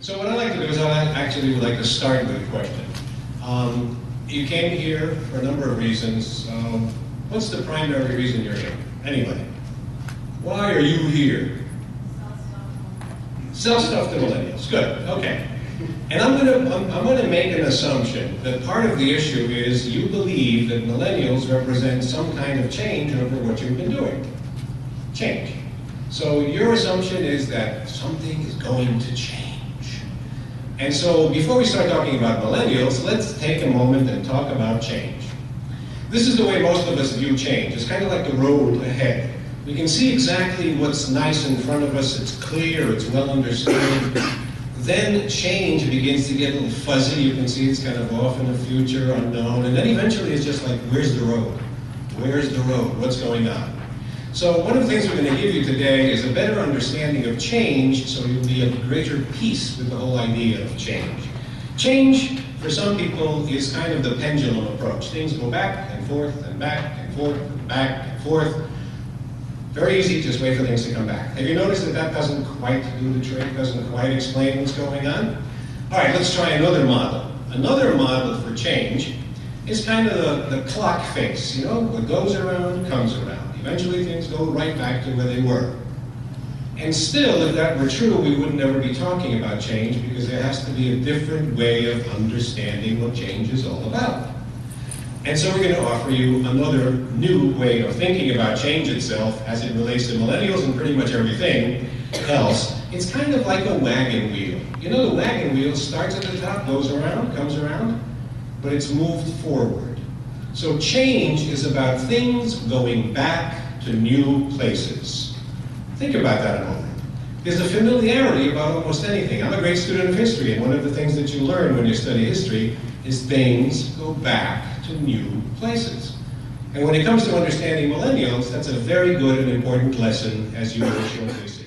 So what I like to do is I actually would like to start with a question. You came here for a number of reasons. What's the primary reason you're here? Anybody? Why are you here? Sell stuff to millennials. Good. Okay. And I'm going to make an assumption that part of the issue is you believe that millennials represent some kind of change over what you've been doing. Change. So your assumption is that something is going to change. And so before we start talking about millennials, let's take a moment and talk about change. This is the way most of us view change. It's kind of like the road ahead. We can see exactly what's nice in front of us. It's clear, it's well understood. Then change begins to get a little fuzzy. You can see it's kind of off in the future, unknown. And then eventually it's just like, where's the road? Where's the road? What's going on? So one of the things we're going to give you today is a better understanding of change, so you'll be at greater peace with the whole idea of change. Change, for some people, is kind of the pendulum approach. Things go back and forth and back and forth and back and forth. Very easy, just wait for things to come back. Have you noticed that that doesn't quite do the trick, doesn't quite explain what's going on? All right, let's try another model. Another model for change is kind of the clock face. You know, what goes around comes around. Eventually things go right back to where they were. And still, if that were true, we would never be talking about change, because there has to be a different way of understanding what change is all about. And so we're going to offer you another new way of thinking about change itself as it relates to millennials and pretty much everything else. It's kind of like a wagon wheel. You know, the wagon wheel starts at the top, goes around, comes around, but it's moved forward. So change is about things going back to new places. Think about that a moment. There's a familiarity about almost anything. I'm a great student of history, and one of the things that you learn when you study history is things go back to new places. And when it comes to understanding millennials, that's a very good and important lesson, as you will shortly see.